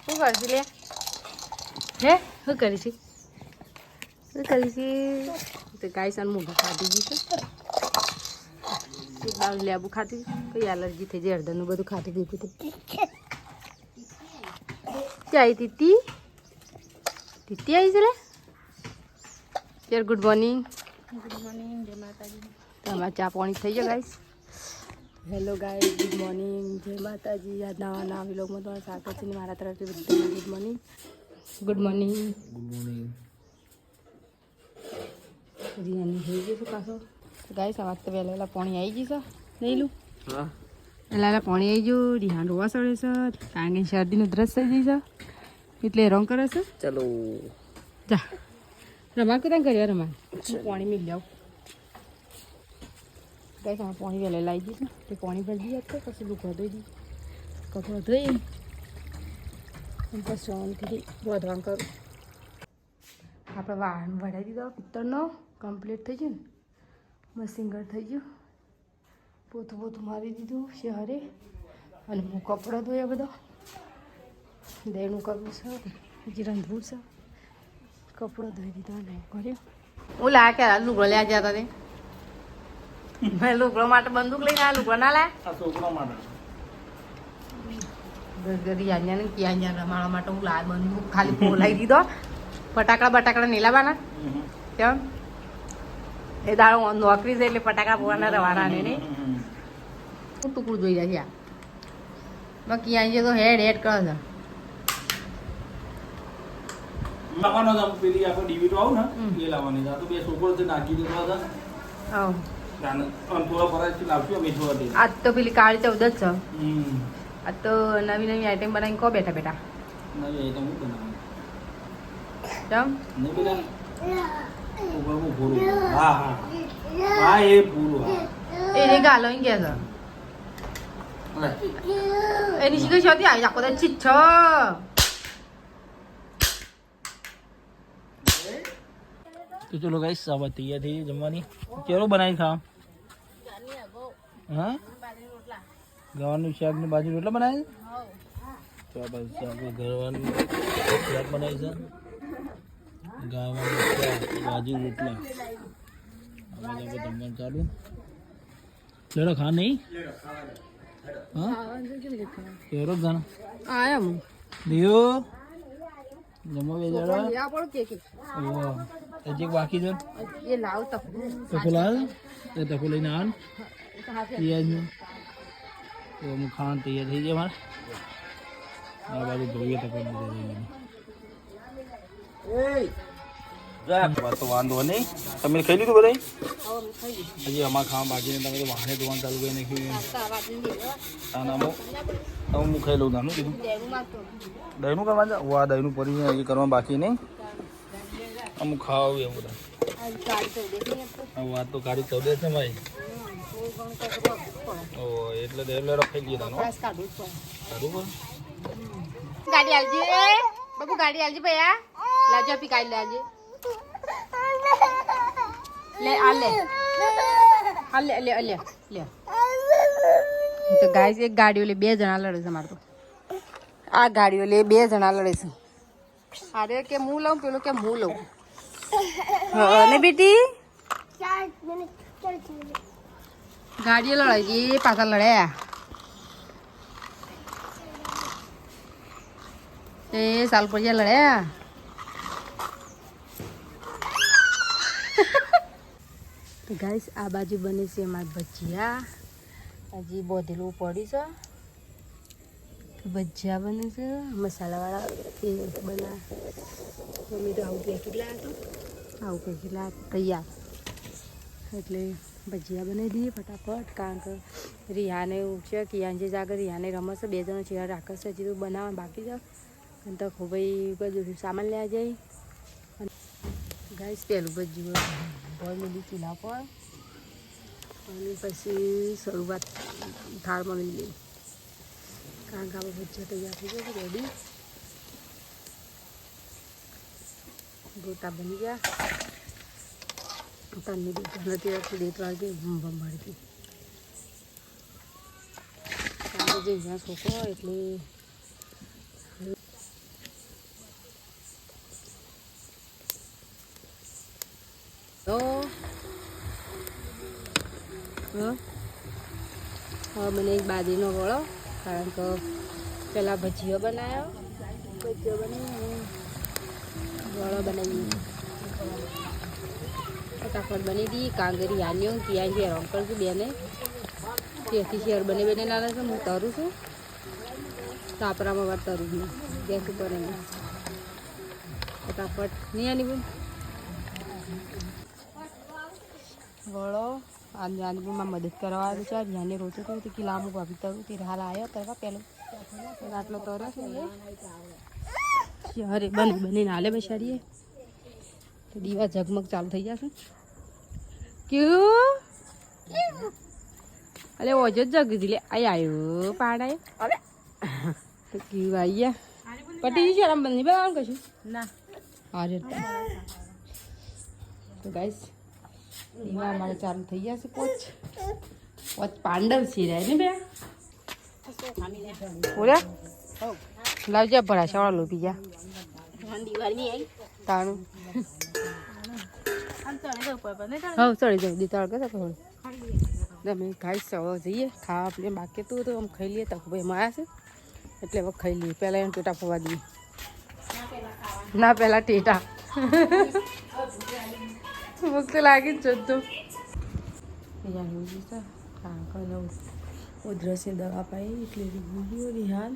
શું કરશી લે હે શું કરીશી શું કરીશી તો ગાય સાન મોઢા ખાધી ગઈ છે દાળ લેબુ ખાતી કઈ એલર્જી થઈ જાય હળદરનું બધું ખાતી દીધું હતું ક્યાં આવી તીતી તીતી આવી છે લે યાર ગુડ મોર્નિંગ જય માતાજી તમારા ચા પાણી થઈ ગયો guys hello guys good morning જય માતાજી આ નવા નવા વિલોગમાં તમારું સ્વાગત છે મારા તરફથી બધાને good morning good morning good morning રિયાની થઈ ગયું છે પાછો ગાઈસ આ વાત તો વહેલા પાણી આવી ગઈ છે નહીં લું હા વહેલા પાણી આવી ગયું રિહાન રોવા સડે છે કારણ કે શરદીનું દ્રશ્ય થઈ જાય છે એટલે રંગ કરે છે ચલો જા રમા કુતાં કર્યા રમા પાણી મિલ જાવ ગાઈસ આ પાણી વહેલા લાવી દીધું તે પાણી ભરી દીધું તો પછી લુગડા ધોઈ દીધું કપડાં ધોઈ પછી શાંતિથી વધવાનું કરું આપણે વાહન વઢાવી દીધો પિત્તળનો કમ્પ્લીટ થઈ ગયું ને મશીનગર થઈ ગયું પોતું પોતું મારી દીધું શહેરે અને હું કપડો ધોયા બધો દેણું કરવું છે હજી રંધવું છે કપડો ધોઈ દીધો અને કર્યો હું લા કે લુગડો લ્યા જતા ને મેં લુગડો માટે બંદૂક લઈને આ લુગડો ના લાયા છોકરો માટે રિયાન્યા ને કિયાન્યા રમાડવા માટે હું લાય બંદૂક ખાલી બોલાવી દીધો ફટાકડા બટાકડા નહીં લાવવાના કેમ એ દાડો નોકરી છે એટલે ફટાકડા પોવાના રવાના ને નહીં હું ટુકડું જોઈ રહ્યા છે બાકી અહીંયા તો હેડ હેડ કરે છે લાવવાનો જ પેલી આપણે ડીવીટો આવ ને એ લાવવાની છે તો બે છોકરો છે નાખી દીધો હતા હા થોડા ફરાથી લાવશું અમે થોડા આજ તો પેલી કાળી 14 જ છે આજ તો નવી નવી આઈટમ બનાવીને કહો બેઠા બેઠા નવી આઈટમ હું બનાવું કેમ નહીં બેટા પૂરું હા હા હા એ પૂરું હા એને ગાલો અહીં ગયા છે એની શીખે છે હતી આખો તો ચીજ છ તો ચલો ગાઈસ સાબત તૈયાર થઈ જમવાની કેરો બનાવી ખાવ હા ગવાનું શાક ને બાજુ રોટલા બનાવી તો આ બાજુ ગવાનું શાક બનાવી છે ગાવાનું શાક બાજુ રોટલા હવે જમવાનું ચાલુ લેડો ખા નહીં હા કેરો ગાના આયા હું દિયો જમવા બે જણા યા પડો કે ઓહ એક બાકી છે એ લાવ તક તકો લાવ એ તકો લઈને આન પિયાજ તો હું ખાન તૈયાર થઈ જાય મારે આ બાજુ જોઈએ તકો તો વાંધો નહીં તમે ખાઈ લીધું બધા હજી અમારે ખાવા બાકી નહીં તમે તો વાહને ધોવાનું ચાલુ કરી નાખ્યું હું ખાઈ લઉં નાનું કીધું દહીંનું કરવા છે વાહ દહીંનું પડી હજી કરવા બાકી નહીં અમુક ખાવા એમ બધા વાત તો ગાડી 14 છે ભાઈ ઓ એટલે રખાઈ લઈએ તાનો કાઢું ગાડી આલજે બાબુ ગાડી આલજે ભૈયા લાજો આપી કાઢી લાજે લે આ લે આ લે લે લે લે તો ગાઈસ એક ગાડીઓ લે બે જણા લડે છે મારે તો આ ગાડીઓ લે બે જણા લડે છે અરે કે હું લઉં પેલું કે હું લઉં ને બેટી ગાડીઓ લડાઈ ગઈ પાછા લડ્યા એ સાલ પર લડ્યા તો ગાઈસ આ બાજુ બને છે અમારા ભજીયા હજી બોધેલું પડી છે ભજીયા બને છે મસાલાવાળા એ બના મમ્મી તો આવું પેકેટ લાવ્યા હતા આવું પેકેટ લાવ્યા તૈયાર એટલે ભજીયા બનાવી દઈએ ફટાફટ કારણ કે રિયાને એવું છે કિયાન જે જાગર રિયાને રમત છે બે જણો ચેર રાખે છે હજી તો બનાવવા બાકી છે અને તો ભાઈ બધું સામાન લેવા જાય અને ગાઈસ પહેલું ભજીયું બોલ લીધી ચૂલા પર અને પછી શરૂઆત થાળમાં મિલી કારણ કે આપણે ભજીયા તૈયાર થઈ ગયા રેડી ગોટા બની ગયા તનની દૂધ નથી રાખતી 2 વાગે ભંભાળતી કારણ કે જે જ્યાં છોકરો એટલે મને એક બાજરીનો વળો, કારણ કે પહેલાં ભજીયો બનાવ્યો, વળો બનાવી ફટાફટ બની દી. કાંગરી આન્યો ત્યાં જે રંગ કરશું બેને ત્યાંથી શેર બને લાવે છે. હું તરું છું તાપરામાં વાર તરું છું, ગેસ ઉપર નહીં. ફટાફટ નહીં આની બોલ વળો આની મદદ કરવા આવ્યો છે. ધ્યાને રોતું હતું તે કિલ્લામાં ભાભી તરું તે હાલ આવ્યો કરવા પહેલો આટલો તરો છે. અરે બની નાલે બેસાડીએ તો દીવા ઝગમગ ચાલુ થઈ જશે. કેવું અલે ઓજો જગી લે આવ્યો પાડાય અરે તો કેવું આવી ગયા પટી જશે આરામ બંધ બનાવવાનું કશું ના. અરે તો ગાઈસ દીવા અમારે ચાલુ થઈ ગયા છે. પોચ પાંડવ છે ને બે ઓલા લાવજે ભરાશા વાળા લોપી ગયા તાણું હા ચડી જાઉં દીતાળ કે થોડું તમે ખાઈશ હવે જઈએ ખાવા આપણે બાકી હતું તો આમ ખાઈ લઈએ. તક ભાઈ એમાં આવ્યા છે એટલે હવે ખાઈ લઈએ. પહેલાં એને ટેટા ફોવા દઈએ ના પહેલાં ટેટા ભૂખ તો લાગી જ જતો. ઉધરસની દવા પાઈ એટલે ગયો રિહાન